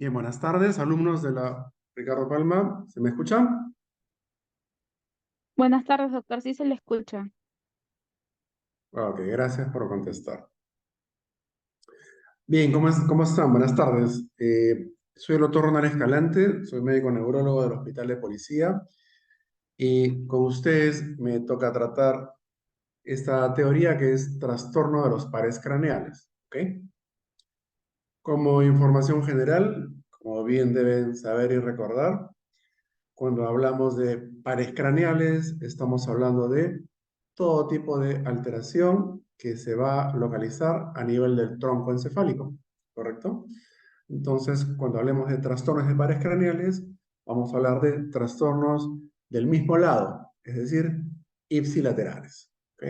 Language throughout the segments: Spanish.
Bien, buenas tardes, alumnos de la Ricardo Palma. ¿Se me escuchan? Buenas tardes, doctor. Sí se le escucha. Ok, gracias por contestar. Bien, ¿cómo están? Buenas tardes. Soy el doctor Ronald Escalante, soy médico neurólogo del Hospital de Policía y con ustedes me toca tratar esta teoría que es trastorno de los pares craneales. ¿Ok? Como información general, como bien deben saber y recordar, cuando hablamos de pares craneales, estamos hablando de todo tipo de alteración que se va a localizar a nivel del tronco encefálico, ¿correcto? Entonces, cuando hablemos de trastornos de pares craneales, vamos a hablar de trastornos del mismo lado, es decir, ipsilaterales. ¿Ok?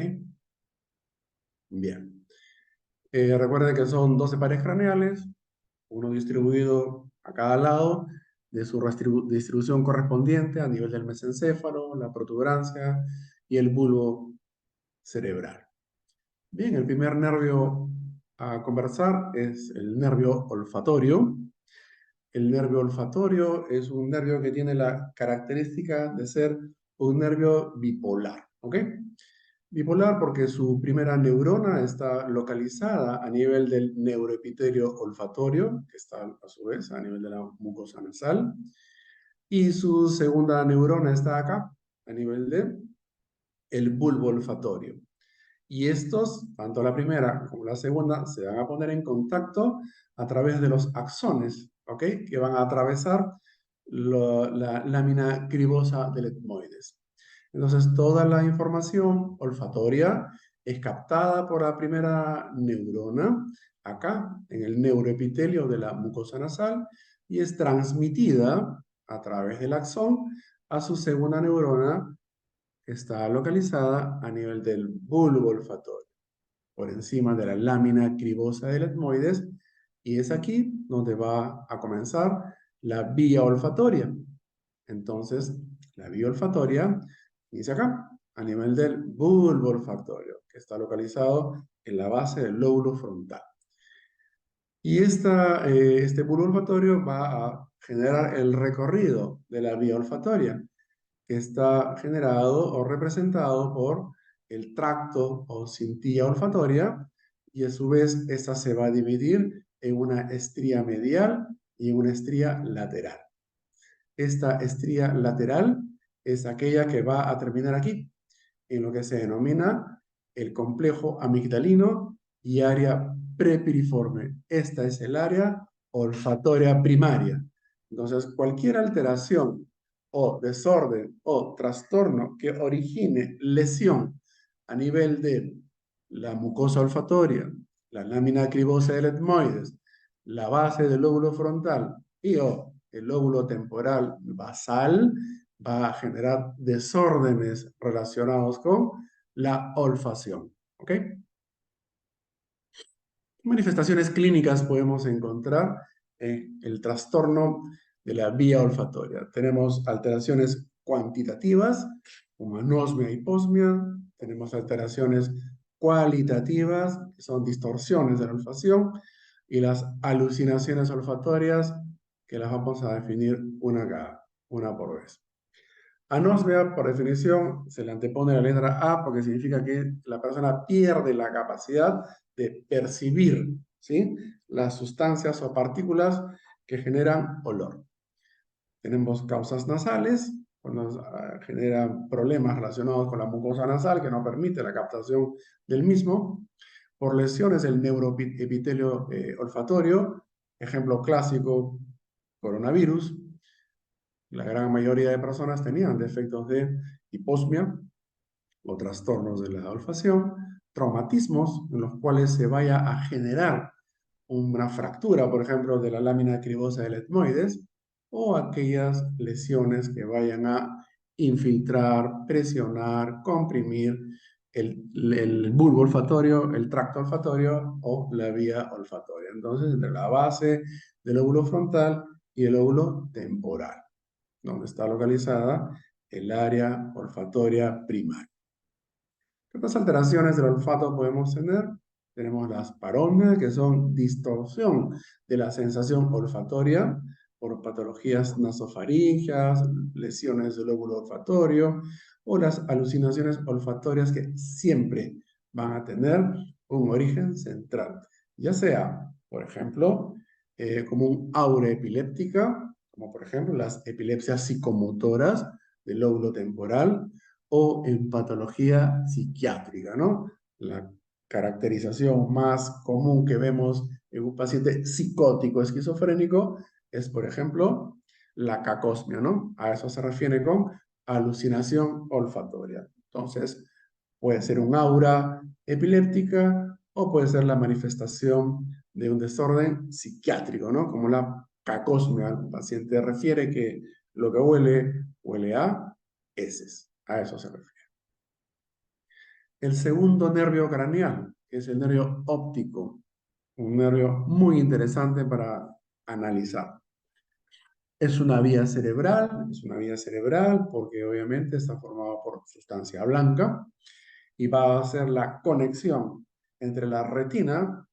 Bien. Recuerden que son 12 pares craneales, uno distribuido a cada lado de su distribución correspondiente a nivel del mesencéfalo, la protuberancia y el bulbo cerebral. Bien, el primer nervio a conversar es el nervio olfatorio. El nervio olfatorio es un nervio que tiene la característica de ser un nervio bipolar, ¿ok? Bipolar porque su primera neurona está localizada a nivel del neuroepitelio olfatorio, que está a su vez a nivel de la mucosa nasal, y su segunda neurona está acá, a nivel de el bulbo olfatorio. Y estos, tanto la primera como la segunda, se van a poner en contacto a través de los axones, ¿ok? Que van a atravesar la lámina cribosa del etmoides. Entonces, toda la información olfatoria es captada por la primera neurona, acá, en el neuroepitelio de la mucosa nasal, y es transmitida a través del axón a su segunda neurona, que está localizada a nivel del bulbo olfatorio, por encima de la lámina cribosa del etmoides, y es aquí donde va a comenzar la vía olfatoria. Entonces, la vía olfatoria inicia acá, a nivel del bulbo olfatorio, que está localizado en la base del lóbulo frontal. Y este bulbo olfatorio va a generar el recorrido de la vía olfatoria, que está generado o representado por el tracto o cintilla olfatoria, y a su vez esta se va a dividir en una estría medial y en una estría lateral. Esta estría lateral es aquella que va a terminar aquí, en lo que se denomina el complejo amigdalino y área prepiriforme. Esta es el área olfatoria primaria. Entonces, cualquier alteración o desorden o trastorno que origine lesión a nivel de la mucosa olfatoria, la lámina cribosa del etmoides, la base del lóbulo frontal y o el lóbulo temporal basal, va a generar desórdenes relacionados con la olfacción. ¿Ok? ¿Qué manifestaciones clínicas podemos encontrar en el trastorno de la vía olfatoria? Tenemos alteraciones cuantitativas, como anosmia y hiposmia. Tenemos alteraciones cualitativas, que son distorsiones de la olfacción, y las alucinaciones olfatorias, que las vamos a definir una por vez. Anosmia, por definición, se le antepone la letra A porque significa que la persona pierde la capacidad de percibir, ¿sí?, las sustancias o partículas que generan olor. Tenemos causas nasales, cuando generan problemas relacionados con la mucosa nasal que no permite la captación del mismo. Por lesiones del neuroepitelio olfatorio, ejemplo clásico, coronavirus. La gran mayoría de personas tenían defectos de hiposmia o trastornos de la olfacción, traumatismos en los cuales se vaya a generar una fractura, por ejemplo, de la lámina cribosa del etmoides, o aquellas lesiones que vayan a infiltrar, presionar, comprimir el bulbo olfatorio, el tracto olfatorio o la vía olfatoria. Entonces, entre la base del lóbulo frontal y el lóbulo temporal, donde está localizada el área olfatoria primaria. ¿Qué otras alteraciones del olfato podemos tener? Tenemos las parómias, que son distorsión de la sensación olfatoria por patologías nasofaringeas, lesiones del lóbulo olfatorio o las alucinaciones olfatorias que siempre van a tener un origen central, ya sea, por ejemplo, como un aura epiléptica, como por ejemplo las epilepsias psicomotoras del lóbulo temporal, o en patología psiquiátrica, ¿no? La caracterización más común que vemos en un paciente psicótico esquizofrénico es, por ejemplo, la cacosmia, ¿no? A eso se refiere con alucinación olfatoria. Entonces, puede ser un aura epiléptica o puede ser la manifestación de un desorden psiquiátrico, ¿no? Como la cacosmia. El paciente refiere que lo que huele, huele a heces. A eso se refiere. El segundo nervio craneal, que es el nervio óptico, un nervio muy interesante para analizar. Es una vía cerebral porque obviamente está formado por sustancia blanca y va a hacer la conexión entre la retina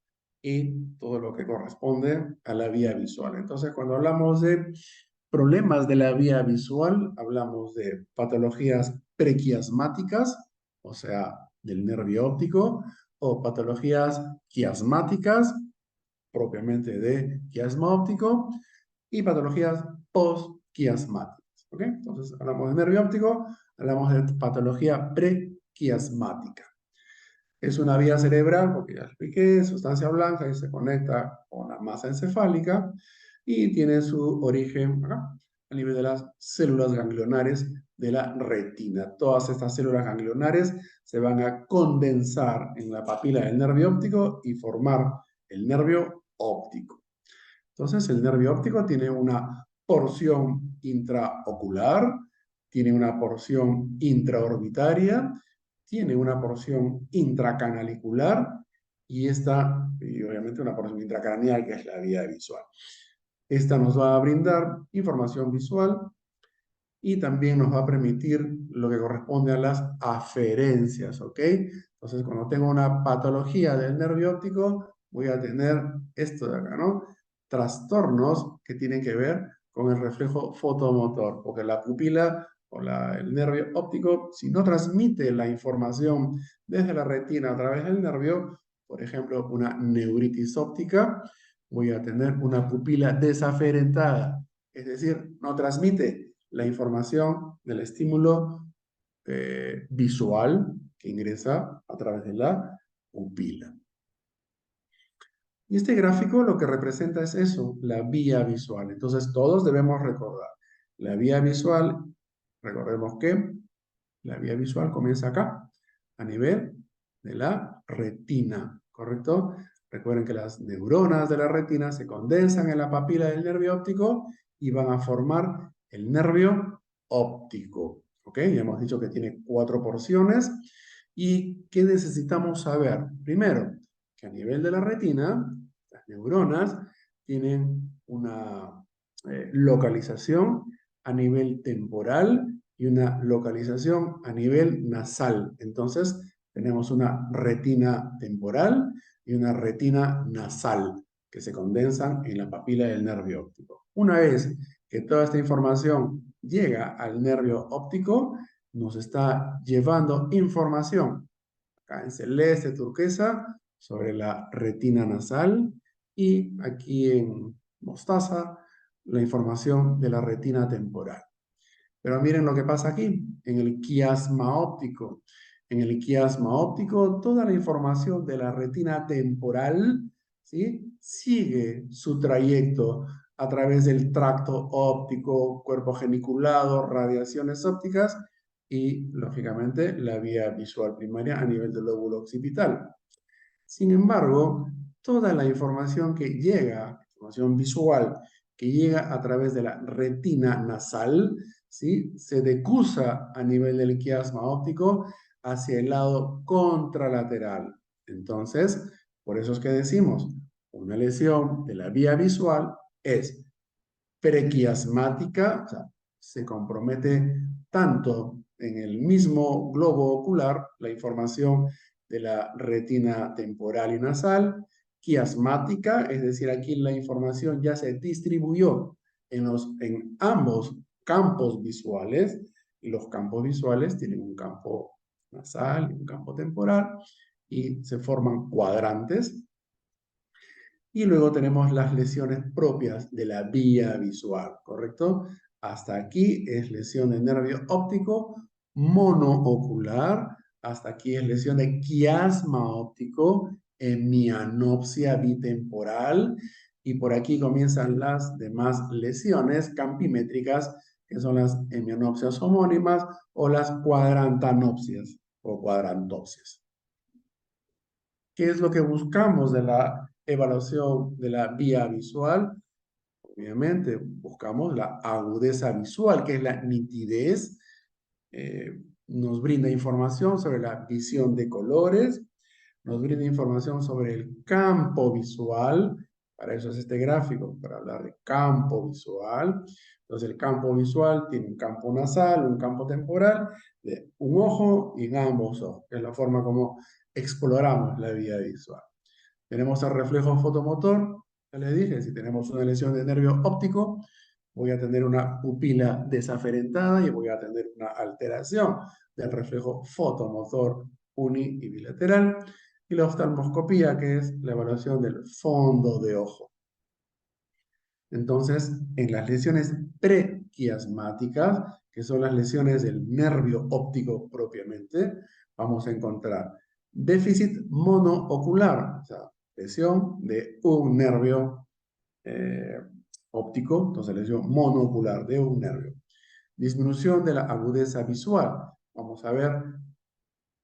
y todo lo que corresponde a la vía visual. Entonces, cuando hablamos de problemas de la vía visual, hablamos de patologías prequiasmáticas, o sea, del nervio óptico, o patologías quiasmáticas, propiamente de quiasma óptico, y patologías postquiasmáticas. ¿Ok? Entonces, hablamos de nervio óptico, hablamos de patología prequiasmática. Es una vía cerebral, porque ya expliqué, sustancia blanca y se conecta con la masa encefálica y tiene su origen acá, a nivel de las células ganglionares de la retina. Todas estas células ganglionares se van a condensar en la papila del nervio óptico y formar el nervio óptico. Entonces, el nervio óptico tiene una porción intraocular, tiene una porción intraorbitaria, tiene una porción intracanalicular y obviamente una porción intracraneal, que es la vía visual. Esta nos va a brindar información visual y también nos va a permitir lo que corresponde a las aferencias, ¿ok? Entonces, cuando tengo una patología del nervio óptico, voy a tener esto de acá, ¿no? Trastornos que tienen que ver con el reflejo fotomotor, porque la pupila o el nervio óptico, si no transmite la información desde la retina a través del nervio, por ejemplo, una neuritis óptica, voy a tener una pupila desaferentada, es decir, no transmite la información del estímulo visual que ingresa a través de la pupila. Y este gráfico lo que representa es eso, la vía visual. Entonces todos debemos recordar, la vía visual, recordemos que la vía visual comienza acá, a nivel de la retina, ¿correcto? Recuerden que las neuronas de la retina se condensan en la papila del nervio óptico y van a formar el nervio óptico, ¿ok? Ya hemos dicho que tiene 4 porciones. ¿Y qué necesitamos saber? Primero, que a nivel de la retina, las neuronas tienen una localización a nivel temporal y una localización a nivel nasal. Entonces, tenemos una retina temporal y una retina nasal que se condensan en la papila del nervio óptico. Una vez que toda esta información llega al nervio óptico, nos está llevando información, acá en celeste, turquesa, sobre la retina nasal y aquí en mostaza, la información de la retina temporal. Pero miren lo que pasa aquí, en el quiasma óptico. En el quiasma óptico, toda la información de la retina temporal, ¿sí?, sigue su trayecto a través del tracto óptico, cuerpo geniculado, radiaciones ópticas y, lógicamente, la vía visual primaria a nivel del lóbulo occipital. Sin embargo, toda la información que llega, información visual, que llega a través de la retina nasal, ¿sí?, se decusa a nivel del quiasma óptico hacia el lado contralateral. Entonces, por eso es que decimos, una lesión de la vía visual es prequiasmática, o sea, se compromete tanto en el mismo globo ocular la información de la retina temporal y nasal, quiasmática, es decir, aquí la información ya se distribuyó en ambos campos visuales, y los campos visuales tienen un campo nasal y un campo temporal, y se forman cuadrantes. Y luego tenemos las lesiones propias de la vía visual, ¿correcto? Hasta aquí es lesión de nervio óptico monoocular, hasta aquí es lesión de quiasma óptico, hemianopsia bitemporal, y por aquí comienzan las demás lesiones campimétricas, que son las hemianopsias homónimas o las cuadrantanopsias o cuadrantopsias. ¿Qué es lo que buscamos de la evaluación de la vía visual? Obviamente, buscamos la agudeza visual, que es la nitidez. Nos brinda información sobre la visión de colores, nos brinda información sobre el campo visual. Para eso es este gráfico, para hablar de campo visual. Entonces, el campo visual tiene un campo nasal, un campo temporal, de un ojo y en ambos ojos. Es la forma como exploramos la vía visual. Tenemos el reflejo fotomotor. Ya les dije, si tenemos una lesión de nervio óptico, voy a tener una pupila desaferentada y voy a tener una alteración del reflejo fotomotor uni y bilateral. Y la oftalmoscopía, que es la evaluación del fondo de ojo. Entonces, en las lesiones prequiasmáticas, que son las lesiones del nervio óptico propiamente, vamos a encontrar déficit monoocular, o sea, lesión de un nervio óptico, entonces lesión monoocular de un nervio. Disminución de la agudeza visual, vamos a ver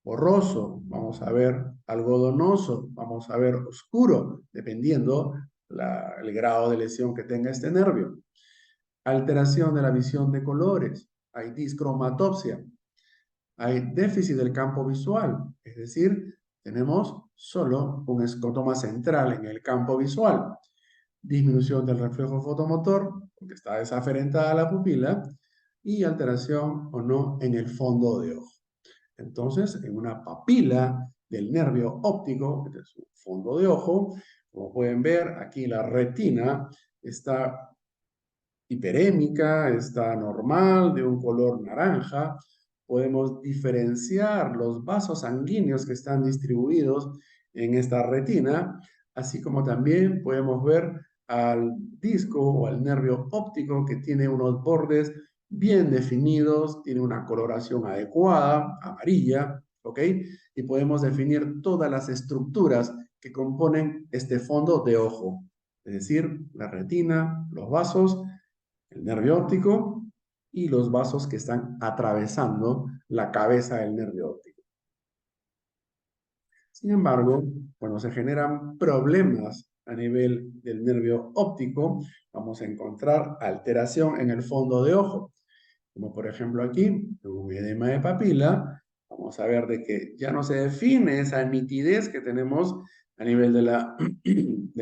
borroso, vamos a ver algodonoso, vamos a ver oscuro, dependiendo el grado de lesión que tenga este nervio. Alteración de la visión de colores, hay discromatopsia, hay déficit del campo visual, es decir, tenemos solo un escotoma central en el campo visual. Disminución del reflejo fotomotor, porque está desaferentada la pupila, y alteración o no en el fondo de ojo. Entonces, en una papila del nervio óptico, este es un fondo de ojo, como pueden ver, aquí la retina está hiperémica, está normal, de un color naranja. Podemos diferenciar los vasos sanguíneos que están distribuidos en esta retina, así como también podemos ver al disco o al nervio óptico que tiene unos bordes bien definidos, tiene una coloración adecuada, amarilla, ¿ok? Y podemos definir todas las estructuras que componen este fondo de ojo, es decir, la retina, los vasos, el nervio óptico y los vasos que están atravesando la cabeza del nervio óptico. Sin embargo, cuando se generan problemas a nivel del nervio óptico, vamos a encontrar alteración en el fondo de ojo. Como por ejemplo aquí, un edema de papila, vamos a ver de que ya no se define esa nitidez que tenemos a nivel de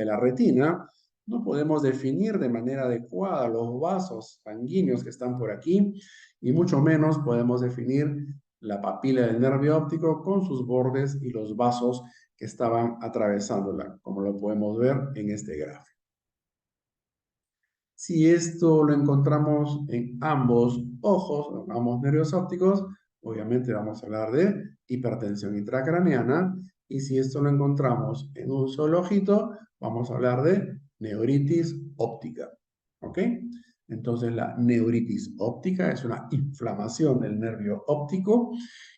la retina. No podemos definir de manera adecuada los vasos sanguíneos que están por aquí y mucho menos podemos definir la papila del nervio óptico con sus bordes y los vasos que estaban atravesándola, como lo podemos ver en este gráfico. Si esto lo encontramos en ambos ojos, en ambos nervios ópticos, obviamente vamos a hablar de hipertensión intracraneana. Y si esto lo encontramos en un solo ojito, vamos a hablar de neuritis óptica. ¿Ok? Entonces la neuritis óptica es una inflamación del nervio óptico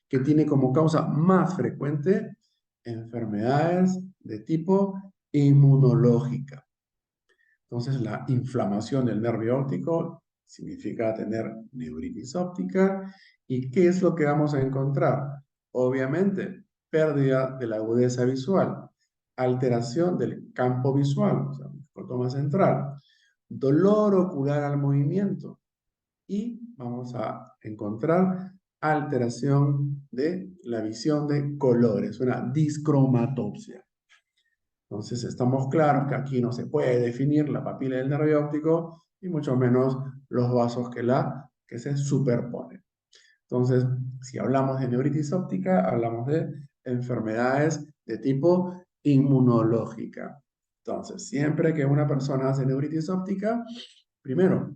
que tiene como causa más frecuente enfermedades de tipo inmunológica. Entonces, la inflamación del nervio óptico significa tener neuritis óptica. ¿Y qué es lo que vamos a encontrar? Obviamente, pérdida de la agudeza visual, alteración del campo visual, o sea, un escotoma central, dolor ocular al movimiento y vamos a encontrar alteración de la visión de colores, una discromatopsia. Entonces estamos claros que aquí no se puede definir la papila del nervio óptico y mucho menos los vasos que se superponen. Entonces, si hablamos de neuritis óptica, hablamos de enfermedades de tipo inmunológica. Entonces, siempre que una persona hace neuritis óptica, primero,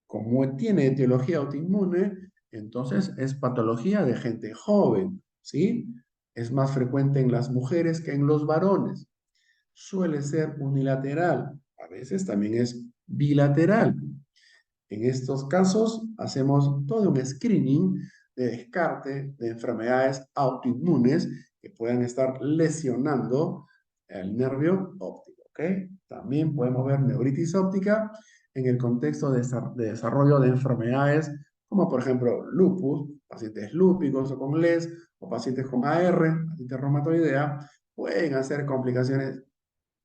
como tiene etiología autoinmune, entonces es patología de gente joven, ¿sí? Es más frecuente en las mujeres que en los varones. Suele ser unilateral, a veces también es bilateral. En estos casos hacemos todo un screening de descarte de enfermedades autoinmunes que puedan estar lesionando el nervio óptico, ¿ok? También podemos ver neuritis óptica en el contexto de desarrollo de enfermedades como por ejemplo lupus, pacientes lúpicos o con LES, o pacientes con AR, pacientes reumatoidea, pueden hacer complicaciones,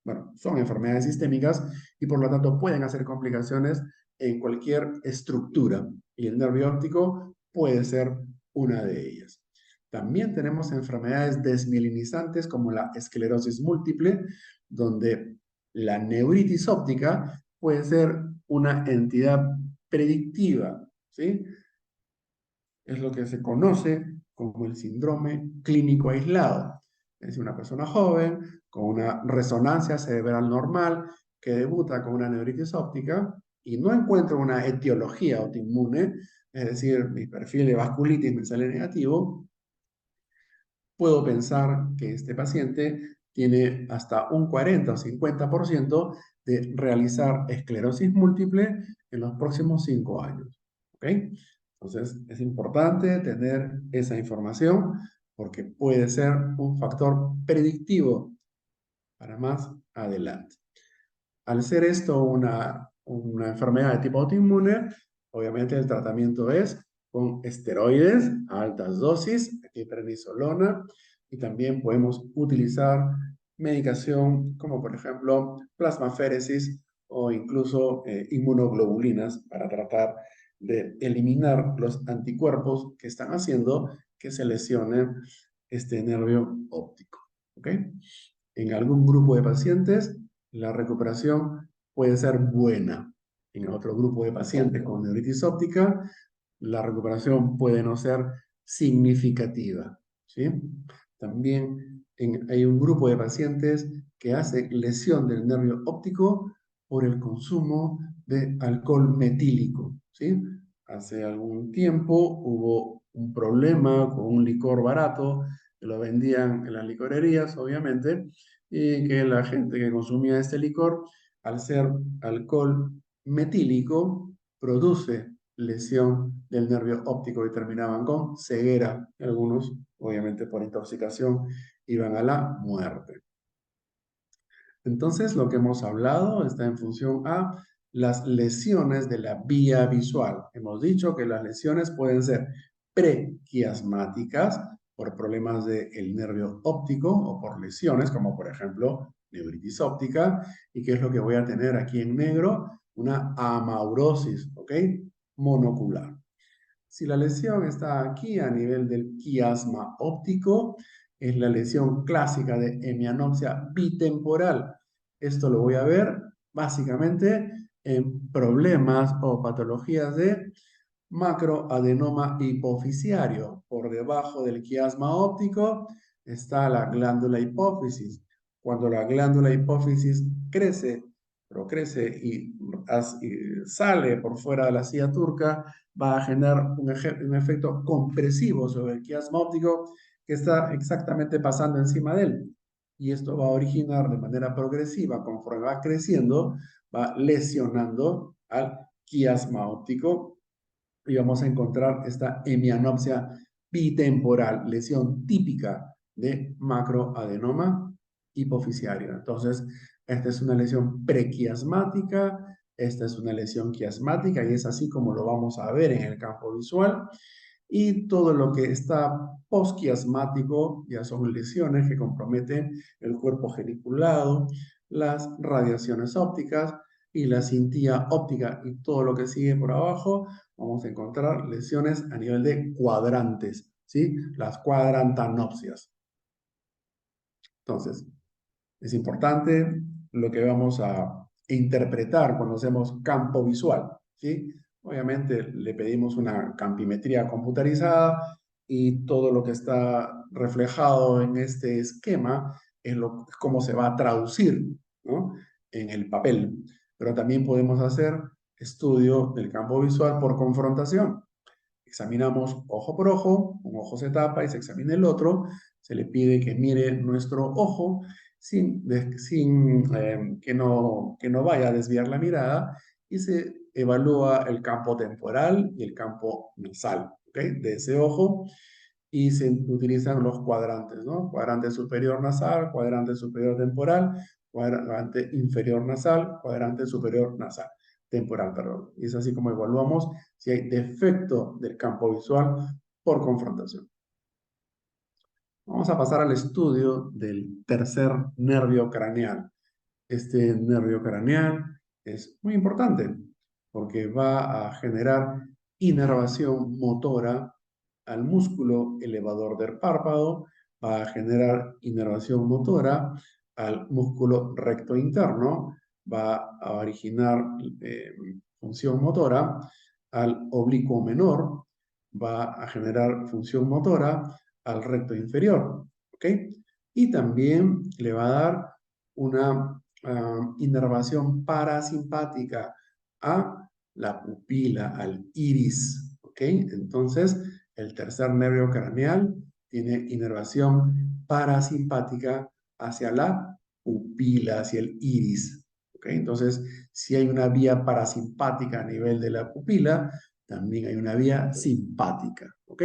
bueno, son enfermedades sistémicas y por lo tanto pueden hacer complicaciones en cualquier estructura y el nervio óptico puede ser una de ellas. También tenemos enfermedades desmielinizantes como la esclerosis múltiple, donde la neuritis óptica puede ser una entidad predictiva, ¿sí? Es lo que se conoce como el síndrome clínico aislado. Es decir, una persona joven con una resonancia cerebral normal que debuta con una neuritis óptica y no encuentra una etiología autoinmune, es decir, mi perfil de vasculitis me sale negativo, puedo pensar que este paciente tiene hasta un 40 o 50% de realizar esclerosis múltiple en los próximos 5 años. ¿Ok? Entonces, es importante tener esa información porque puede ser un factor predictivo para más adelante. Al ser esto una enfermedad de tipo autoinmune, obviamente el tratamiento es con esteroides a altas dosis, aquí prednisolona, y también podemos utilizar medicación como por ejemplo plasmaféresis o incluso inmunoglobulinas para tratar de eliminar los anticuerpos que están haciendo que se lesione este nervio óptico. ¿Ok? En algún grupo de pacientes, la recuperación puede ser buena. En otro grupo de pacientes con neuritis óptica, la recuperación puede no ser significativa. ¿Sí? También hay un grupo de pacientes que hace lesión del nervio óptico por el consumo de alcohol metílico. ¿Sí? Hace algún tiempo hubo un problema con un licor barato que lo vendían en las licorerías, obviamente, y que la gente que consumía este licor, al ser alcohol metílico, produce lesión del nervio óptico y terminaban con ceguera. Algunos, obviamente por intoxicación, iban a la muerte. Entonces, lo que hemos hablado está en función a las lesiones de la vía visual. Hemos dicho que las lesiones pueden ser prequiasmáticas por problemas del nervio óptico o por lesiones como por ejemplo neuritis óptica. ¿Y qué es lo que voy a tener aquí en negro? Una amaurosis, ¿ok? Monocular. Si la lesión está aquí a nivel del quiasma óptico, es la lesión clásica de hemianopsia bitemporal. Esto lo voy a ver básicamente en problemas o patologías de macroadenoma hipofisiario. Por debajo del quiasma óptico está la glándula hipófisis. Cuando la glándula hipófisis crece, pero crece y sale por fuera de la silla turca, va a generar un efecto compresivo sobre el quiasma óptico que está exactamente pasando encima de él. Y esto va a originar de manera progresiva, conforme va creciendo, va lesionando al quiasma óptico y vamos a encontrar esta hemianopsia bitemporal, lesión típica de macroadenoma hipofisiario. Entonces, esta es una lesión prequiasmática, esta es una lesión quiasmática y es así como lo vamos a ver en el campo visual. Y todo lo que está posquiasmático ya son lesiones que comprometen el cuerpo geniculado, las radiaciones ópticas y la cintilla óptica y todo lo que sigue por abajo, vamos a encontrar lesiones a nivel de cuadrantes, ¿sí? Las cuadrantanopsias. Entonces, es importante lo que vamos a interpretar cuando hacemos campo visual, ¿sí? Obviamente le pedimos una campimetría computarizada y todo lo que está reflejado en este esquema es cómo se va a traducir, ¿no? En el papel. Pero también podemos hacer estudio del campo visual por confrontación. Examinamos ojo por ojo, un ojo se tapa y se examina el otro, se le pide que mire nuestro ojo sin que no vaya a desviar la mirada y se evalúa el campo temporal y el campo nasal, ¿ok? De ese ojo y se utilizan los cuadrantes, ¿no? Cuadrante superior nasal, cuadrante superior temporal, cuadrante inferior nasal, cuadrante superior nasal, temporal, perdón. Y es así como evaluamos si hay defecto del campo visual por confrontación. Vamos a pasar al estudio del tercer nervio craneal. Este nervio craneal es muy importante porque va a generar inervación motora al músculo elevador del párpado, va a generar inervación motora al músculo recto interno, va a originar función motora al oblicuo menor, va a generar función motora al recto inferior, ¿ok? Y también le va a dar una inervación parasimpática a la pupila, al iris, ¿ok? Entonces, el tercer nervio craneal tiene inervación parasimpática hacia la pupila, hacia el iris, ¿ok? Entonces, si hay una vía parasimpática a nivel de la pupila, también hay una vía simpática, ¿ok?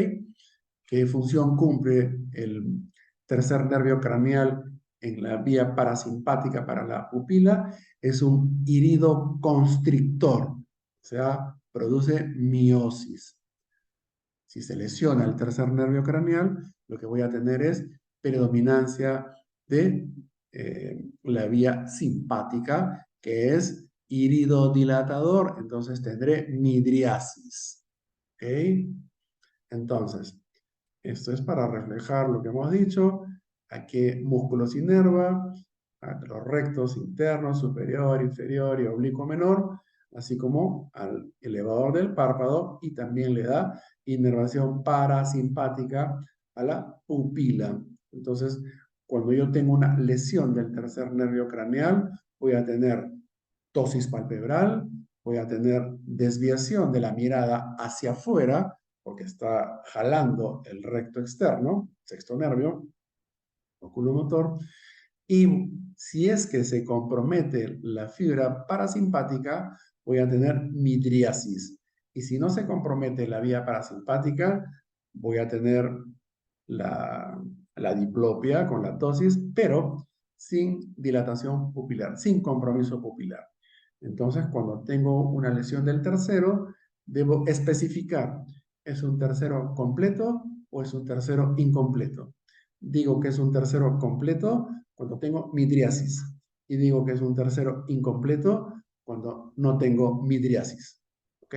¿Qué función cumple el tercer nervio craneal en la vía parasimpática para la pupila? Es un irido constrictor, o sea, produce miosis. Si se lesiona el tercer nervio craneal, lo que voy a tener es predominancia de la vía simpática, que es iridodilatador, entonces tendré midriasis. ¿Ok? Entonces, esto es para reflejar lo que hemos dicho, a qué músculos inerva, a los rectos internos, superior, inferior y oblicuo menor, así como al elevador del párpado y también le da inervación parasimpática a la pupila. Entonces, cuando yo tengo una lesión del tercer nervio craneal, voy a tener ptosis palpebral, voy a tener desviación de la mirada hacia afuera, porque está jalando el recto externo, sexto nervio, oculomotor, y si es que se compromete la fibra parasimpática, voy a tener midriasis. Y si no se compromete la vía parasimpática, voy a tener la diplopia con la ptosis, pero sin dilatación pupilar, sin compromiso pupilar. Entonces, cuando tengo una lesión del tercero, debo especificar, ¿es un tercero completo o es un tercero incompleto? Digo que es un tercero completo cuando tengo midriasis y digo que es un tercero incompleto cuando no tengo midriasis. ¿Ok?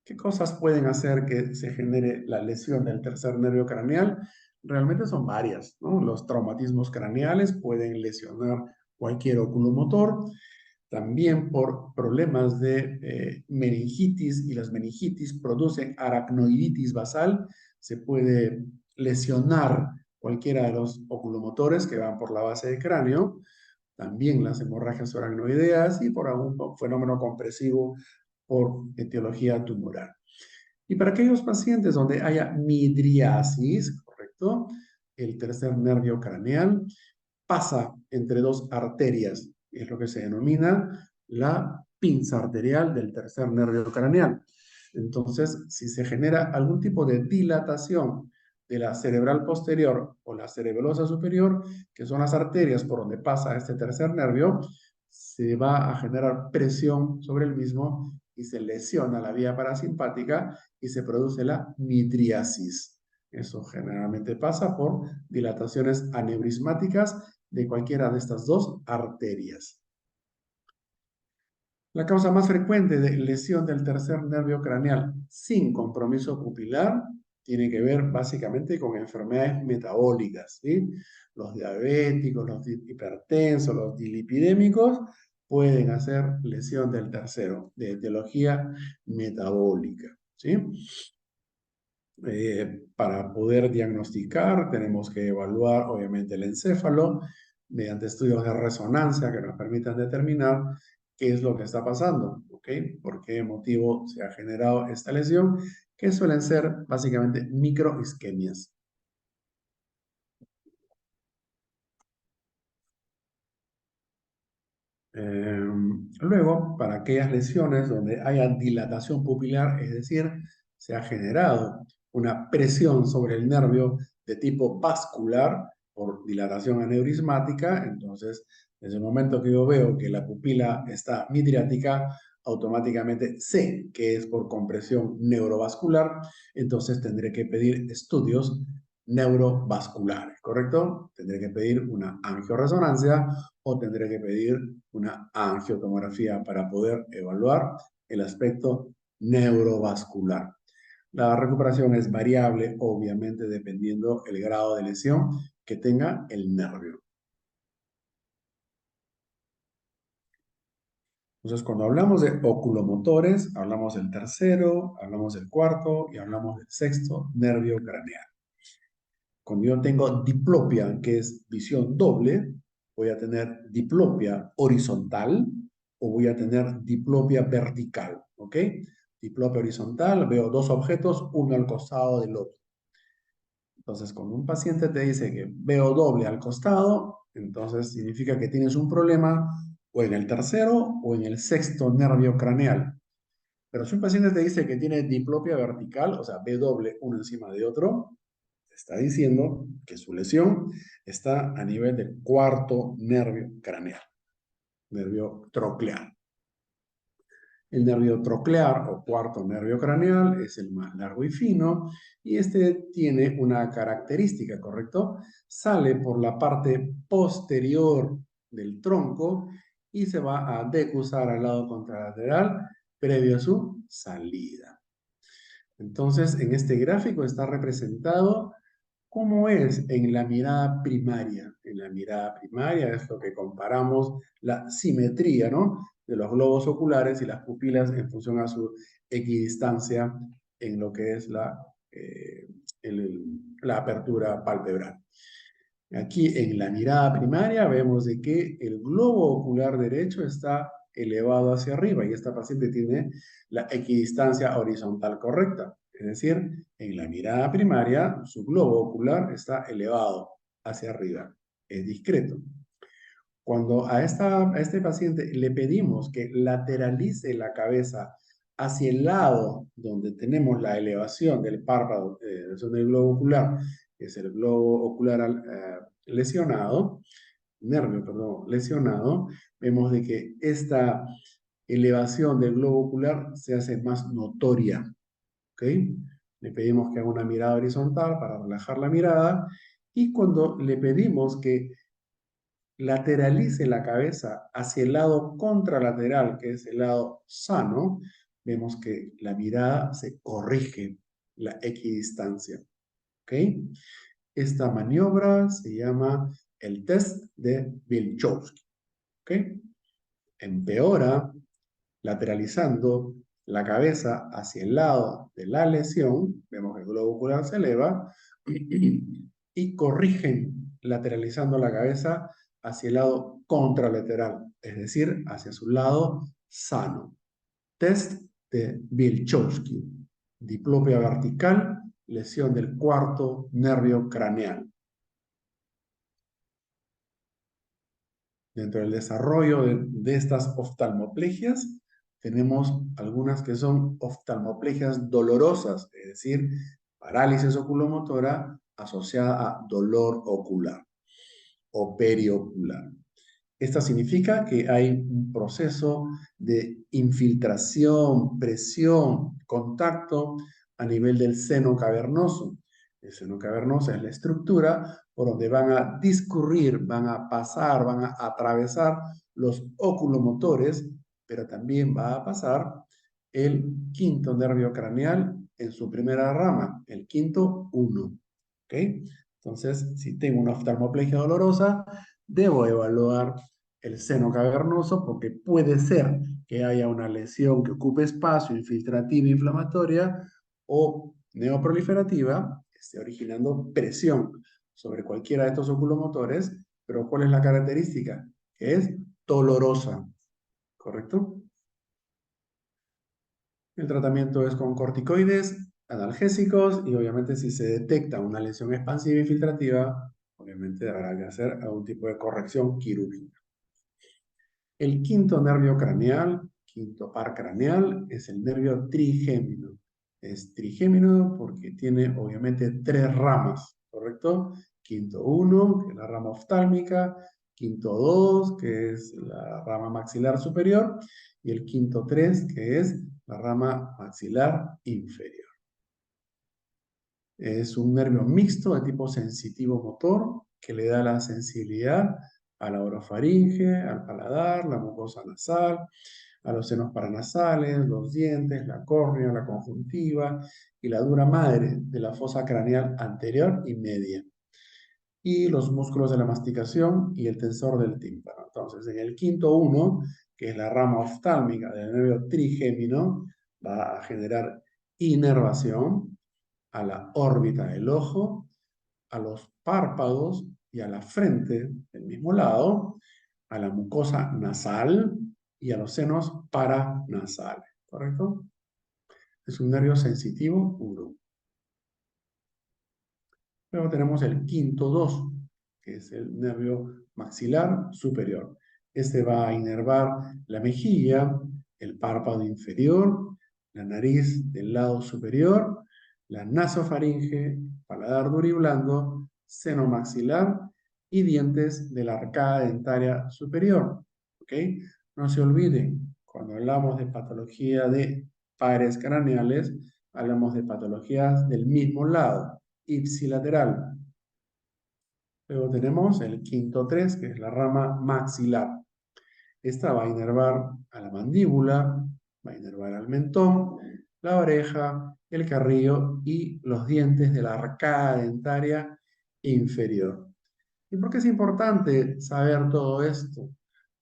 ¿Qué cosas pueden hacer que se genere la lesión del tercer nervio craneal? Realmente son varias, ¿no? Los traumatismos craneales pueden lesionar cualquier oculomotor, también por problemas de meningitis, y las meningitis producen aracnoiditis basal, se puede lesionar cualquiera de los oculomotores que van por la base del cráneo, también las hemorragias aracnoideas y por algún fenómeno compresivo por etiología tumoral. Y para aquellos pacientes donde haya midriasis, ¿correcto? El tercer nervio craneal pasa entre dos arterias, es lo que se denomina la pinza arterial del tercer nervio craneal. Entonces, si se genera algún tipo de dilatación de la cerebral posterior o la cerebelosa superior, que son las arterias por donde pasa este tercer nervio, se va a generar presión sobre el mismo y se lesiona la vía parasimpática y se produce la midriasis. Eso generalmente pasa por dilataciones aneurismáticas de cualquiera de estas dos arterias. La causa más frecuente de lesión del tercer nervio craneal sin compromiso pupilar tiene que ver básicamente con enfermedades metabólicas, ¿sí? Los diabéticos, los hipertensos, los dilipidémicos pueden hacer lesión del tercero, de etiología metabólica, ¿sí? Para poder diagnosticar, tenemos que evaluar, obviamente, el encéfalo mediante estudios de resonancia que nos permitan determinar qué es lo que está pasando, ¿ok? ¿Por qué motivo se ha generado esta lesión? Que suelen ser básicamente microisquemias. Luego, para aquellas lesiones donde haya dilatación pupilar, es decir, se ha generado una presión sobre el nervio de tipo vascular por dilatación aneurismática, entonces, desde el momento que yo veo que la pupila está midriática, automáticamente sé que es por compresión neurovascular, entonces tendré que pedir estudios neurovasculares, ¿correcto? Tendré que pedir una angioresonancia o tendré que pedir una angiotomografía para poder evaluar el aspecto neurovascular. La recuperación es variable, obviamente, dependiendo el grado de lesión que tenga el nervio. Entonces, cuando hablamos de oculomotores, hablamos del tercero, hablamos del cuarto y hablamos del sexto nervio craneal. Cuando yo tengo diplopia, que es visión doble, voy a tener diplopia horizontal o voy a tener diplopia vertical, ¿ok? Diplopia horizontal, veo dos objetos, uno al costado del otro. Entonces, cuando un paciente te dice que veo doble al costado, entonces significa que tienes un problema o en el tercero o en el sexto nervio craneal. Pero si un paciente te dice que tiene diplopia vertical, o sea, ve doble uno encima de otro, está diciendo que su lesión está a nivel del cuarto nervio craneal, nervio troclear. El nervio troclear o cuarto nervio craneal es el más largo y fino y este tiene una característica, ¿correcto? Sale por la parte posterior del tronco y se va a decusar al lado contralateral previo a su salida. Entonces, en este gráfico está representado cómo es en la mirada primaria. En la mirada primaria es lo que comparamos la simetría, ¿no? De los globos oculares y las pupilas en función a su equidistancia en lo que es la apertura palpebral. Aquí en la mirada primaria vemos de que el globo ocular derecho está elevado hacia arriba y esta paciente tiene la equidistancia horizontal correcta. Es decir, en la mirada primaria su globo ocular está elevado hacia arriba. Es discreto. Cuando a este paciente le pedimos que lateralice la cabeza hacia el lado donde tenemos la elevación del párpado, del globo ocular, que es el globo ocular lesionado, nervio, perdón, lesionado, vemos de que esta elevación del globo ocular se hace más notoria, ¿ok? Le pedimos que haga una mirada horizontal para relajar la mirada y cuando le pedimos que lateralice la cabeza hacia el lado contralateral, que es el lado sano, vemos que la mirada se corrige la equidistancia. ¿Ok? Esta maniobra se llama el test de Wilczewski. ¿Ok? Empeora lateralizando la cabeza hacia el lado de la lesión, vemos que el globo ocular se eleva, y corrigen lateralizando la cabeza hacia el lado contralateral, es decir, hacia su lado sano. Test de Wilczewski, diplopia vertical, lesión del cuarto nervio craneal. Dentro del desarrollo de estas oftalmoplegias, tenemos algunas que son oftalmoplegias dolorosas, es decir, parálisis oculomotora asociada a dolor ocular o periocular. Esto significa que hay un proceso de infiltración, presión, contacto a nivel del seno cavernoso. El seno cavernoso es la estructura por donde van a discurrir, van a pasar, van a atravesar los oculomotores, pero también va a pasar el quinto nervio craneal en su primera rama, el quinto 1. ¿Ok? Entonces, si tengo una oftalmoplegia dolorosa, debo evaluar el seno cavernoso porque puede ser que haya una lesión que ocupe espacio infiltrativa inflamatoria o neoproliferativa esté originando presión sobre cualquiera de estos oculomotores, pero ¿cuál es la característica? Que es dolorosa, ¿correcto? El tratamiento es con corticoides, analgésicos y obviamente si se detecta una lesión expansiva infiltrativa, obviamente habrá que hacer algún tipo de corrección quirúrgica. El quinto nervio craneal, quinto par craneal, es el nervio trigémino. Es trigémino porque tiene obviamente tres ramas, ¿correcto? Quinto 1, que es la rama oftálmica, quinto 2, que es la rama maxilar superior, y el quinto 3, que es la rama maxilar inferior. Es un nervio mixto de tipo sensitivo motor que le da la sensibilidad a la orofaringe, al paladar, la mucosa nasal, a los senos paranasales, los dientes, la córnea, la conjuntiva y la dura madre de la fosa craneal anterior y media. Y los músculos de la masticación y el tensor del tímpano. Entonces, en el quinto 1, que es la rama oftálmica del nervio trigémino, va a generar inervación a la órbita del ojo, a los párpados y a la frente del mismo lado, a la mucosa nasal y a los senos paranasales, ¿correcto? Es un nervio sensitivo puro. Luego tenemos el quinto 2, que es el nervio maxilar superior. Este va a inervar la mejilla, el párpado inferior, la nariz del lado superior, la nasofaringe, paladar duro y blando, seno maxilar y dientes de la arcada dentaria superior. ¿Ok? No se olviden, cuando hablamos de patología de pares craneales, hablamos de patologías del mismo lado, ipsilateral. Luego tenemos el quinto 3, que es la rama maxilar. Esta va a inervar a la mandíbula, va a inervar al mentón, la oreja, el carrillo y los dientes de la arcada dentaria inferior. ¿Y por qué es importante saber todo esto?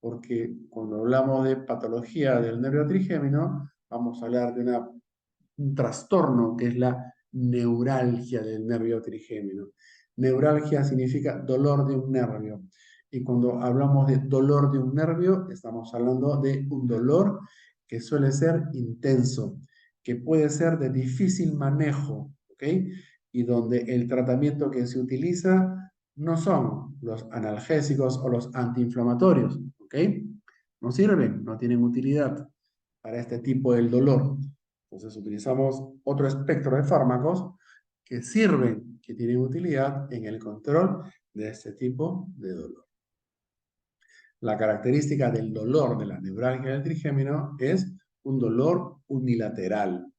Porque cuando hablamos de patología del nervio trigémino, vamos a hablar de un trastorno que es la neuralgia del nervio trigémino. Neuralgia significa dolor de un nervio. Y cuando hablamos de dolor de un nervio, estamos hablando de un dolor que suele ser intenso, que puede ser de difícil manejo, ¿ok? Y donde el tratamiento que se utiliza no son los analgésicos o los antiinflamatorios, ¿ok? No sirven, no tienen utilidad para este tipo del dolor. Entonces utilizamos otro espectro de fármacos que sirven, que tienen utilidad en el control de este tipo de dolor. La característica del dolor de la neuralgia del trigémino es un dolor unilateral,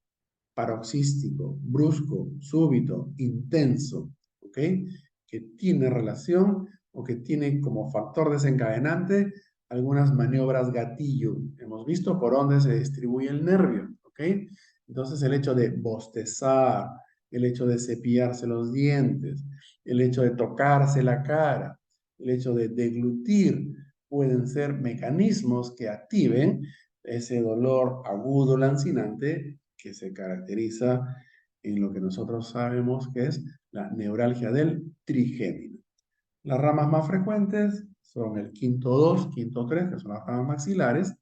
paroxístico, brusco, súbito, intenso, ¿ok? Que tiene relación o que tiene como factor desencadenante algunas maniobras gatillo. Hemos visto por dónde se distribuye el nervio, ¿ok? Entonces el hecho de bostezar, el hecho de cepillarse los dientes, el hecho de tocarse la cara, el hecho de deglutir, pueden ser mecanismos que activen ese dolor agudo lancinante que se caracteriza en lo que nosotros sabemos que es la neuralgia del trigémino. Las ramas más frecuentes son el quinto 2, quinto 3, que son las ramas maxilares.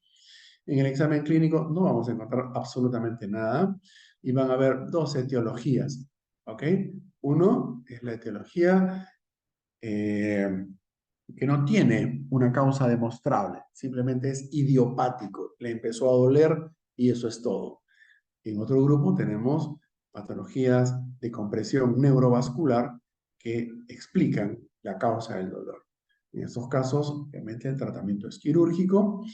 En el examen clínico no vamos a encontrar absolutamente nada y van a haber dos etiologías, ¿ok? Uno es la etiología que no tiene una causa demostrable, simplemente es idiopático, le empezó a doler y eso es todo. En otro grupo tenemos patologías de compresión neurovascular que explican la causa del dolor. En estos casos, obviamente, el tratamiento es quirúrgico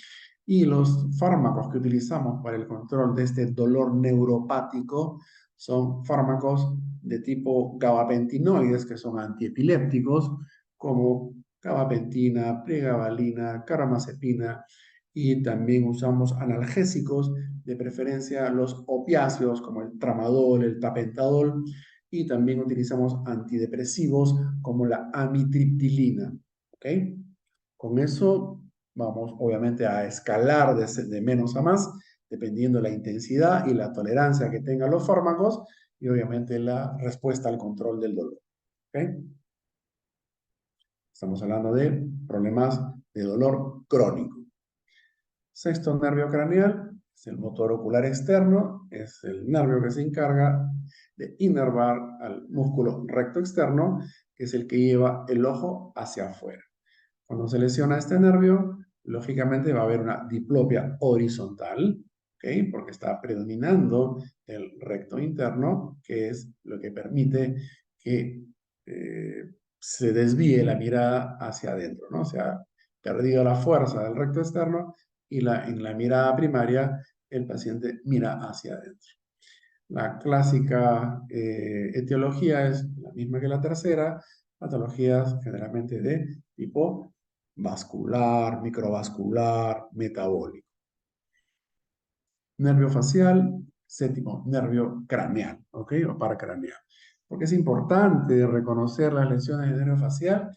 y los fármacos que utilizamos para el control de este dolor neuropático son fármacos de tipo gabapentinoides, que son antiepilépticos, como gabapentina, pregabalina, carbamazepina, y también usamos analgésicos, de preferencia los opiáceos como el tramadol, el tapentadol, y también utilizamos antidepresivos como la amitriptilina. ¿Ok? Con eso vamos obviamente a escalar de menos a más, dependiendo la intensidad y la tolerancia que tengan los fármacos, y obviamente la respuesta al control del dolor. ¿Ok? Estamos hablando de problemas de dolor crónico. Sexto nervio craneal es el motor ocular externo, es el nervio que se encarga de inervar al músculo recto externo, que es el que lleva el ojo hacia afuera. Cuando se lesiona este nervio, lógicamente va a haber una diplopia horizontal, ¿ok? Porque está predominando el recto interno, que es lo que permite que se desvíe la mirada hacia adentro, ¿no? O sea, perdido la fuerza del recto externo y en la mirada primaria el paciente mira hacia adentro. La clásica etiología es la misma que la tercera, patologías generalmente de tipo vascular, microvascular, metabólico. Nervio facial, séptimo, nervio craneal, ¿ok? O paracraneal. Porque es importante reconocer las lesiones de nervio facial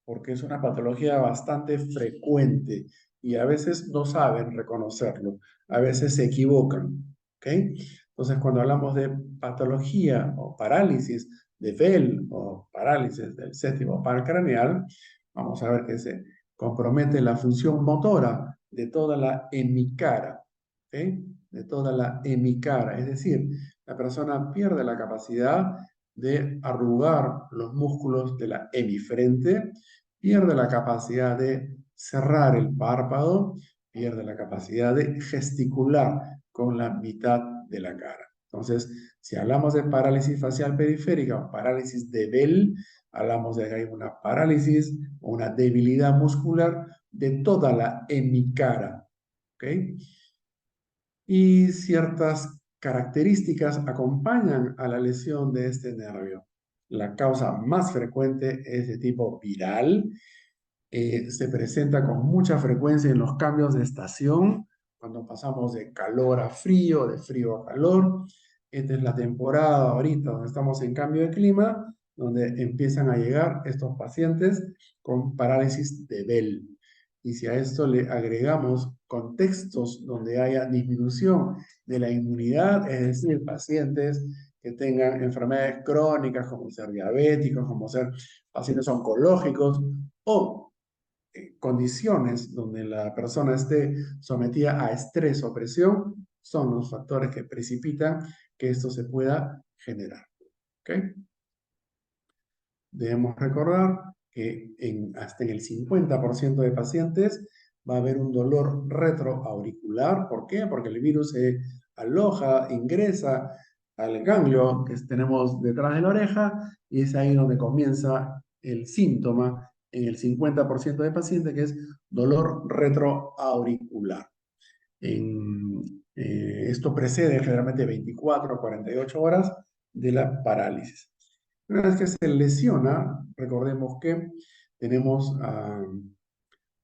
porque es una patología bastante frecuente y a veces no saben reconocerlo, a veces se equivocan, ¿ok? Entonces, cuando hablamos de patología o parálisis de Bell o parálisis del séptimo par craneal, vamos a ver que se compromete la función motora de toda la hemicara, ¿ok? De toda la hemicara, es decir, la persona pierde la capacidad de arrugar los músculos de la hemifrente, pierde la capacidad de cerrar el párpado, pierde la capacidad de gesticular con la mitad de la cara. Entonces, si hablamos de parálisis facial periférica o parálisis de Bell, hablamos de que hay una parálisis o una debilidad muscular de toda la hemicara. ¿Ok? Y ciertas características acompañan a la lesión de este nervio. La causa más frecuente es de tipo viral, se presenta con mucha frecuencia en los cambios de estación, cuando pasamos de calor a frío, de frío a calor. Esta es la temporada ahorita donde estamos en cambio de clima, donde empiezan a llegar estos pacientes con parálisis de Bell. Y si a esto le agregamos contextos donde haya disminución de la inmunidad, es decir, pacientes que tengan enfermedades crónicas como ser diabéticos, como ser pacientes oncológicos o condiciones donde la persona esté sometida a estrés o presión, son los factores que precipitan que esto se pueda generar. ¿Okay? Debemos recordar que hasta en el 50% de pacientes va a haber un dolor retroauricular. ¿Por qué? Porque el virus se aloja, ingresa al ganglio que tenemos detrás de la oreja y es ahí donde comienza el síntoma en el 50% de pacientes, que es dolor retroauricular. Esto precede generalmente 24 o 48 horas de la parálisis. Una vez que se lesiona, recordemos que tenemos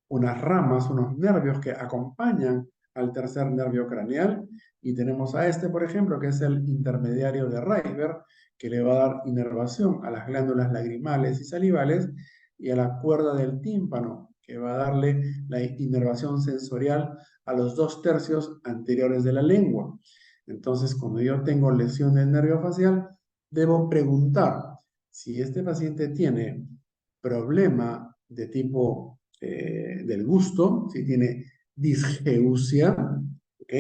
unas ramas, unos nervios que acompañan al tercer nervio craneal y tenemos a este, por ejemplo, que es el intermediario de Reisberg, que le va a dar inervación a las glándulas lagrimales y salivales y a la cuerda del tímpano, que va a darle la inervación sensorial a los 2/3 anteriores de la lengua. Entonces, cuando yo tengo lesión del nervio facial, debo preguntar si este paciente tiene problema de tipo del gusto, si tiene disgeusia, ¿ok?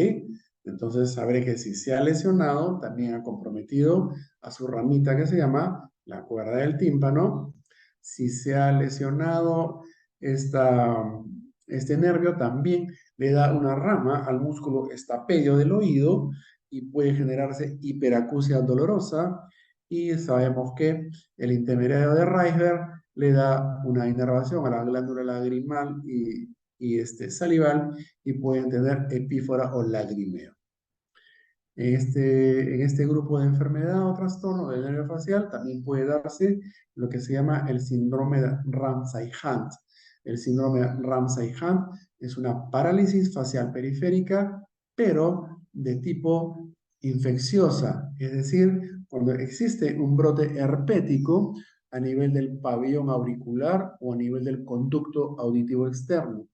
Entonces sabré que si se ha lesionado, también ha comprometido a su ramita que se llama la cuerda del tímpano. Si se ha lesionado este nervio, también le da una rama al músculo estapello del oído y puede generarse hiperacusia dolorosa. Y sabemos que el intermediario de Reisberg le da una inervación a la glándula lagrimal y salival y pueden tener epífora o lagrimeo. En este grupo de enfermedad o trastorno del nervio facial también puede darse lo que se llama el síndrome de Ramsay-Hunt. El síndrome de Ramsay-Hunt es una parálisis facial periférica, pero de tipo infecciosa, es decir, cuando existe un brote herpético a nivel del pabellón auricular o a nivel del conducto auditivo externo.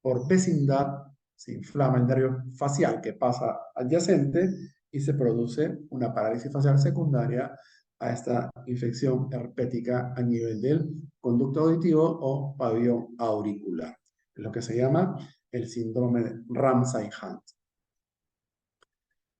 Por vecindad se inflama el nervio facial que pasa adyacente y se produce una parálisis facial secundaria a esta infección herpética a nivel del conducto auditivo o pabellón auricular, lo que se llama el síndrome de Ramsay-Hunt.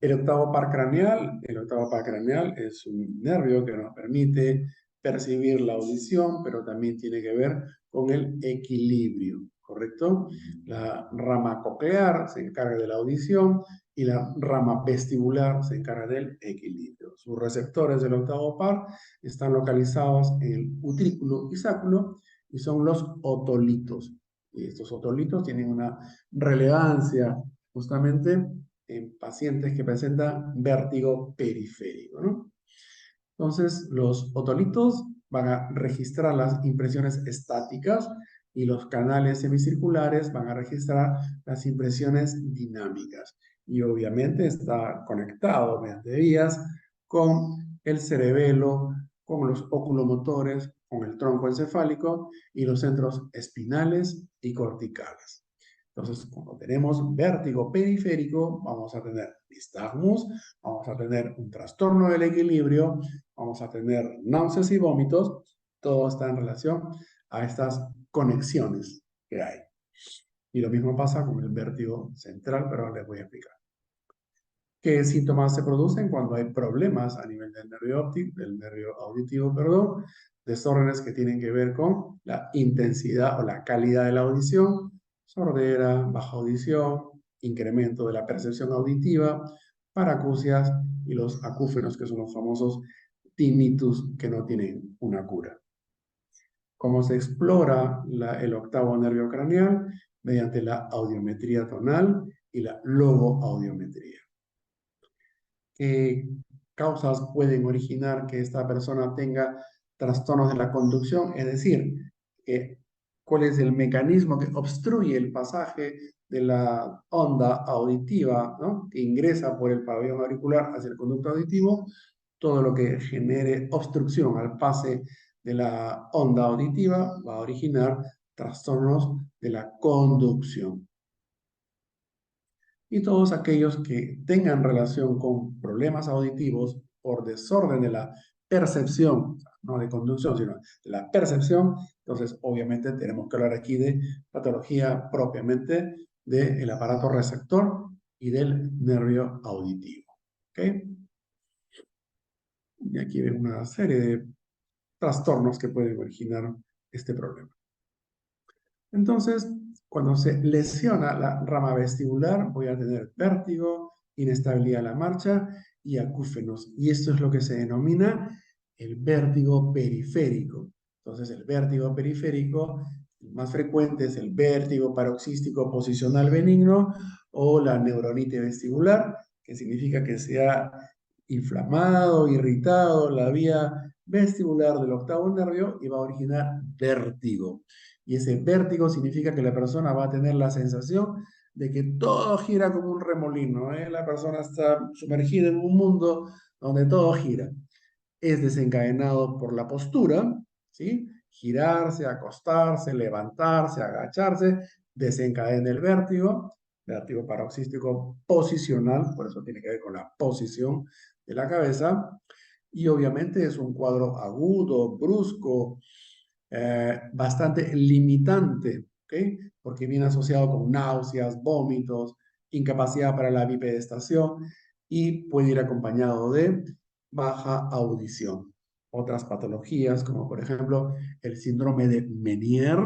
El octavo par craneal es un nervio que nos permite percibir la audición, pero también tiene que ver con el equilibrio, ¿correcto? La rama coclear se encarga de la audición y la rama vestibular se encarga del equilibrio. Sus receptores del octavo par están localizados en el utrículo y sáculo y son los otolitos. Y estos otolitos tienen una relevancia justamente en pacientes que presentan vértigo periférico, ¿no? Entonces, los otolitos van a registrar las impresiones estáticas y los canales semicirculares van a registrar las impresiones dinámicas. Y obviamente está conectado mediante vías con el cerebelo, con los oculomotores, con el tronco encefálico y los centros espinales y corticales. Entonces, cuando tenemos vértigo periférico, vamos a tener nistagmus, vamos a tener un trastorno del equilibrio, vamos a tener náuseas y vómitos. Todo está en relación a estas conexiones que hay. Y lo mismo pasa con el vértigo central, pero ahora les voy a explicar. ¿Qué síntomas se producen cuando hay problemas a nivel del nervio óptico, del nervio auditivo, perdón? Desórdenes que tienen que ver con la intensidad o la calidad de la audición, sordera, baja audición, incremento de la percepción auditiva, paracusias y los acúfenos, que son los famosos tinnitus que no tienen una cura. ¿Cómo se explora el octavo nervio craneal? Mediante la audiometría tonal y la logoaudiometría. ¿Qué causas pueden originar que esta persona tenga trastornos de la conducción? Es decir, ¿cuál es el mecanismo que obstruye el pasaje de la onda auditiva, ¿no?, que ingresa por el pabellón auricular hacia el conducto auditivo? Todo lo que genere obstrucción al pase de la onda auditiva va a originar trastornos de la conducción. Y todos aquellos que tengan relación con problemas auditivos por desorden de la percepción, no de conducción, sino de la percepción, entonces obviamente tenemos que hablar aquí de patología propiamente del aparato receptor y del nervio auditivo. ¿Ok? Y aquí ven una serie de trastornos que pueden originar este problema. Entonces, cuando se lesiona la rama vestibular, voy a tener vértigo, inestabilidad a la marcha y acúfenos. Y esto es lo que se denomina el vértigo periférico. Entonces, el vértigo periférico, el más frecuente es el vértigo paroxístico posicional benigno o la neuronite vestibular, que significa que se ha inflamado, irritado la vía vestibular del octavo nervio y va a originar vértigo. Y ese vértigo significa que la persona va a tener la sensación de que todo gira como un remolino, ¿eh? La persona está sumergida en un mundo donde todo gira. Es desencadenado por la postura, ¿sí? Girarse, acostarse, levantarse, agacharse, desencadena el vértigo paroxístico posicional, por eso tiene que ver con la posición de la cabeza, y obviamente es un cuadro agudo, brusco, bastante limitante, ¿ok? Porque viene asociado con náuseas, vómitos, incapacidad para la bipedestación y puede ir acompañado de baja audición. Otras patologías, como por ejemplo el síndrome de Meniere,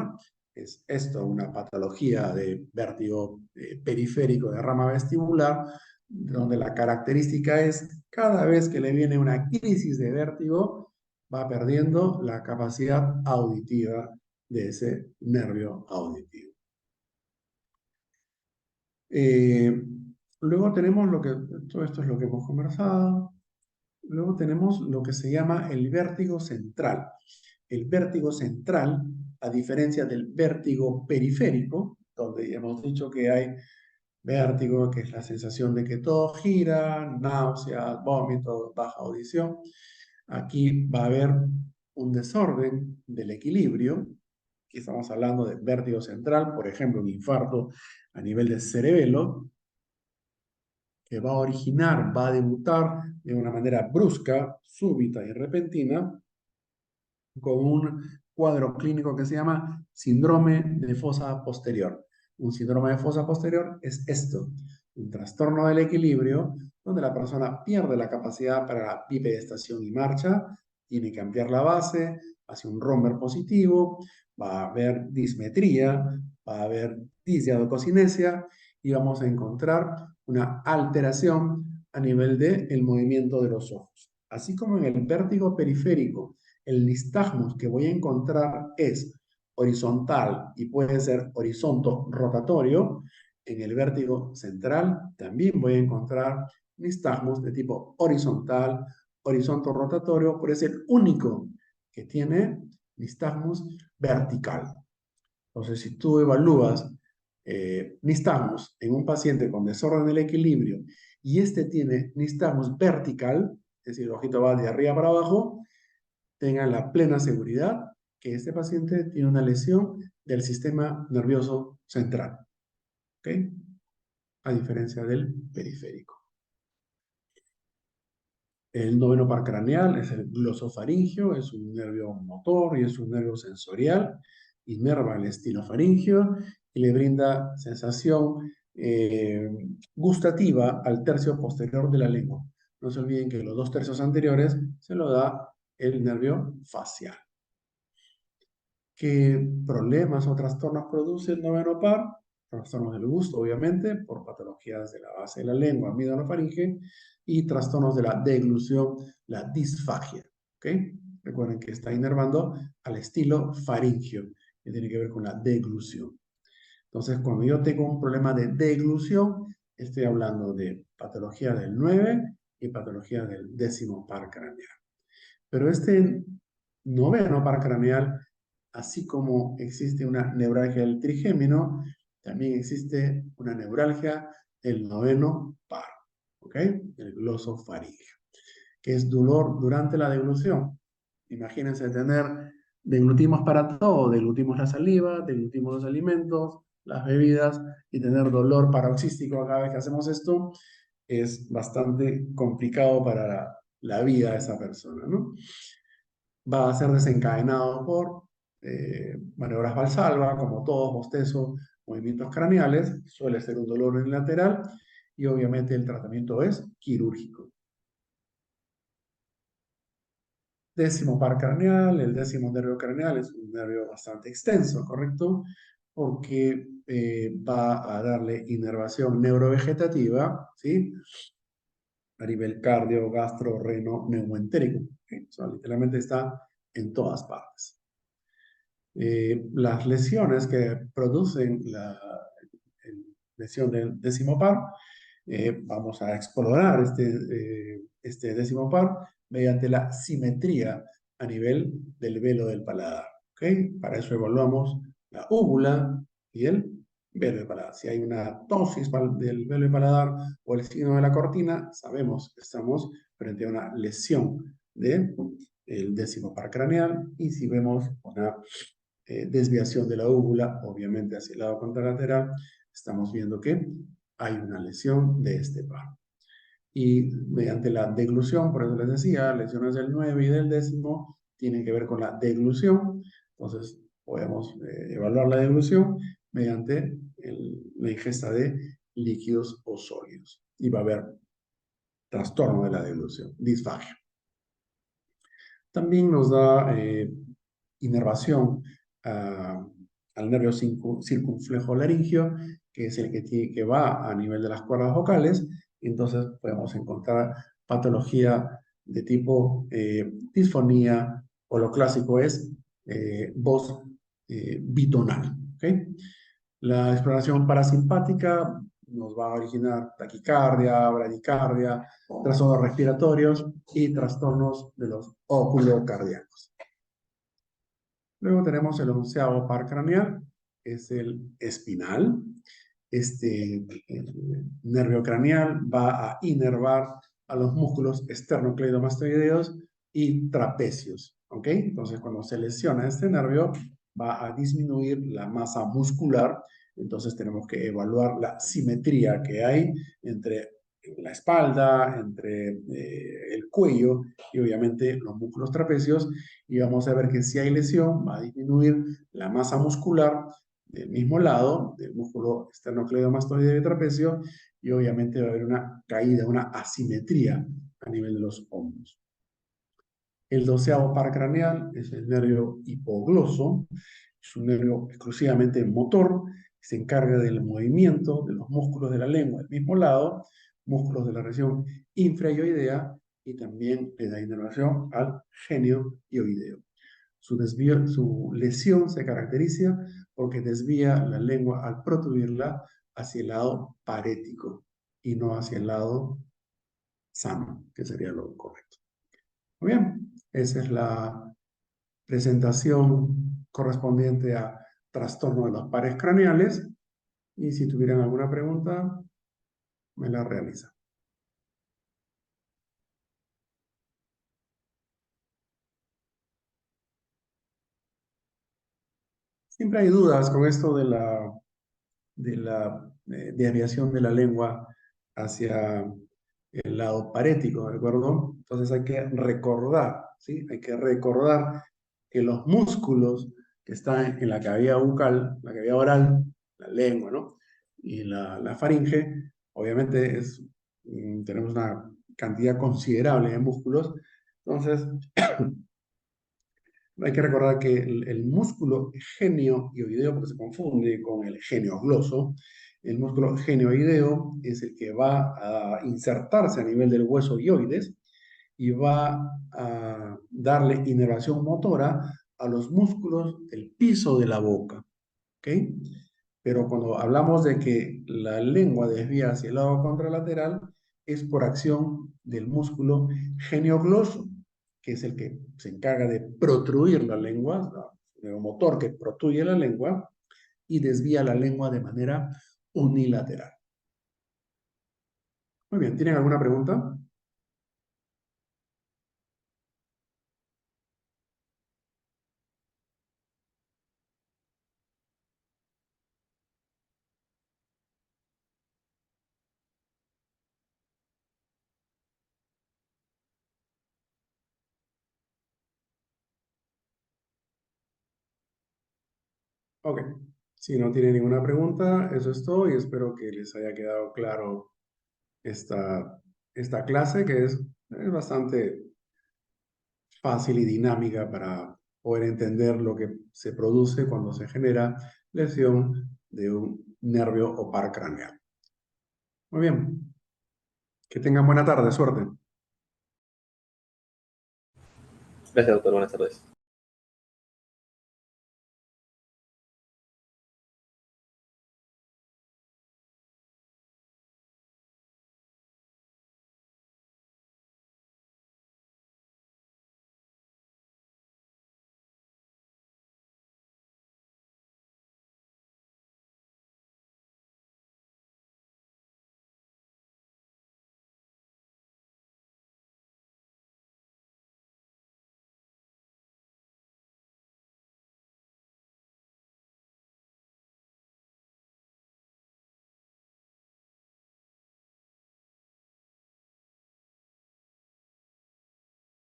es esto, una patología de vértigo periférico de rama vestibular, donde la característica es cada vez que le viene una crisis de vértigo, va perdiendo la capacidad auditiva de ese nervio auditivo. Luego tenemos todo esto es lo que hemos conversado. Luego tenemos lo que se llama el vértigo central. El vértigo central, a diferencia del vértigo periférico, donde hemos dicho que hay vértigo, que es la sensación de que todo gira, náuseas, vómitos, baja audición. Aquí va a haber un desorden del equilibrio. Aquí estamos hablando de vértigo central, por ejemplo, un infarto a nivel de cerebelo. que va a originar, va a debutar de una manera brusca, súbita y repentina, con un cuadro clínico que se llama síndrome de fosa posterior. Un síndrome de fosa posterior es esto, un trastorno del equilibrio donde la persona pierde la capacidad para la bipedestación y marcha, tiene que ampliar la base hacia un romber positivo, va a haber dismetría, va a haber disdiadococinesia y vamos a encontrar una alteración a nivel del movimiento de los ojos. Así como en el vértigo periférico, el nistagmus que voy a encontrar es horizontal y puede ser horizonto rotatorio, en el vértigo central también voy a encontrar nistagmus de tipo horizontal, horizonto rotatorio, pero es el único que tiene nistagmus vertical. Entonces, si tú evalúas nistagmus en un paciente con desorden del equilibrio y este tiene nistagmus vertical, es decir, el ojito va de arriba para abajo, tengan la plena seguridad que este paciente tiene una lesión del sistema nervioso central, ¿ok? A diferencia del periférico. El noveno par craneal es el glosofaringio, es un nervio motor y es un nervio sensorial, inerva el estilofaringio y le brinda sensación gustativa al tercio posterior de la lengua. No se olviden que los 2 tercios anteriores se lo da el nervio facial. ¿Qué problemas o trastornos produce el noveno par? Trastornos del gusto, obviamente, por patologías de la base de la lengua, amígdalo-faringe, y trastornos de la deglución, la disfagia. ¿Ok? Recuerden que está inervando al estilo faringio, que tiene que ver con la deglución. Entonces, cuando yo tengo un problema de deglución, estoy hablando de patología del 9 y patología del 10º par craneal. Pero este noveno par craneal, así como existe una neuralgia del trigémino, también existe una neuralgia del noveno par, ¿ok? El glosofaringio, que es dolor durante la deglución. Imagínense tener deglutimos para todo, deglutimos la saliva, deglutimos los alimentos, las bebidas y tener dolor paroxístico cada vez que hacemos esto es bastante complicado para la vida de esa persona, ¿no? Va a ser desencadenado por maniobras valsalva, como todos, bostezo, movimientos craneales, suele ser un dolor unilateral y obviamente el tratamiento es quirúrgico. 10º par craneal, el 10º nervio craneal es un nervio bastante extenso, ¿correcto? Porque va a darle inervación neurovegetativa, ¿sí? A nivel cardio, gastro, reno, neumoentérico. ¿Okay? O sea, literalmente está en todas partes. Las lesiones que producen la lesión del 10º par, vamos a explorar este 10º par mediante la simetría a nivel del velo del paladar. ¿Okay? Para eso evaluamos la úvula y el velo del paladar. Si hay una ptosis del velo del paladar o el signo de la cortina, sabemos que estamos frente a una lesión del 10º par craneal, y si vemos una desviación de la úvula, obviamente hacia el lado contralateral, estamos viendo que hay una lesión de este par. Y mediante la deglución, por eso les decía, lesiones del 9 y del 10º tienen que ver con la deglución. Entonces, podemos evaluar la deglución mediante la ingesta de líquidos o sólidos. Y va a haber trastorno de la deglución, disfagia. También nos da inervación al nervio circunflejo laringio, que es el que va a nivel de las cuerdas vocales. Entonces podemos encontrar patología de tipo disfonía, o lo clásico es voz bitonal. ¿Okay? La exploración parasimpática nos va a originar taquicardia, bradicardia, trastornos respiratorios y trastornos de los oculocardíacos. Luego tenemos el 11º par craneal, es el espinal. Este nervio craneal va a inervar a los músculos esternocleidomastoideos y trapecios. ¿Ok? Entonces, cuando se lesiona este nervio, va a disminuir la masa muscular. Entonces, tenemos que evaluar la simetría que hay entre la espalda, entre el cuello y obviamente los músculos trapecios. Y vamos a ver que si hay lesión, va a disminuir la masa muscular del mismo lado, del músculo esternocleidomastoideo y trapecio, y obviamente va a haber una caída, una asimetría a nivel de los hombros. El doceavo par craneal es el nervio hipogloso, es un nervio exclusivamente motor, se encarga del movimiento de los músculos de la lengua del mismo lado, músculos de la región infraoidea, y también le da inervación al genio ioideo. Su lesión se caracteriza porque desvía la lengua al protruirla hacia el lado parético y no hacia el lado sano, que sería lo correcto. Muy bien, esa es la presentación correspondiente a trastorno de los pares craneales, y si tuvieran alguna pregunta, me la realizan. Siempre hay dudas con esto de la desviación de la lengua hacia el lado parético, ¿de acuerdo? Entonces hay que recordar, ¿sí? Hay que recordar que los músculos que están en la cavidad bucal, la cavidad oral, la lengua, ¿no? Y la faringe, obviamente tenemos una cantidad considerable de músculos. Entonces, hay que recordar que el músculo genioideo, porque se confunde con el genio-gloso, el músculo genioideo es el que va a insertarse a nivel del hueso ioides y va a darle inervación motora a los músculos del piso de la boca. ¿Ok? Pero cuando hablamos de que la lengua desvía hacia el lado contralateral, es por acción del músculo geniogloso, que es el que se encarga de protruir la lengua, el motor que protruye la lengua y desvía la lengua de manera unilateral. Muy bien, ¿tienen alguna pregunta? Ok, si no tienen ninguna pregunta, eso es todo y espero que les haya quedado claro esta clase, que es bastante fácil y dinámica para poder entender lo que se produce cuando se genera lesión de un nervio o par craneal. Muy bien, que tengan buena tarde, suerte. Gracias, doctor. Buenas tardes.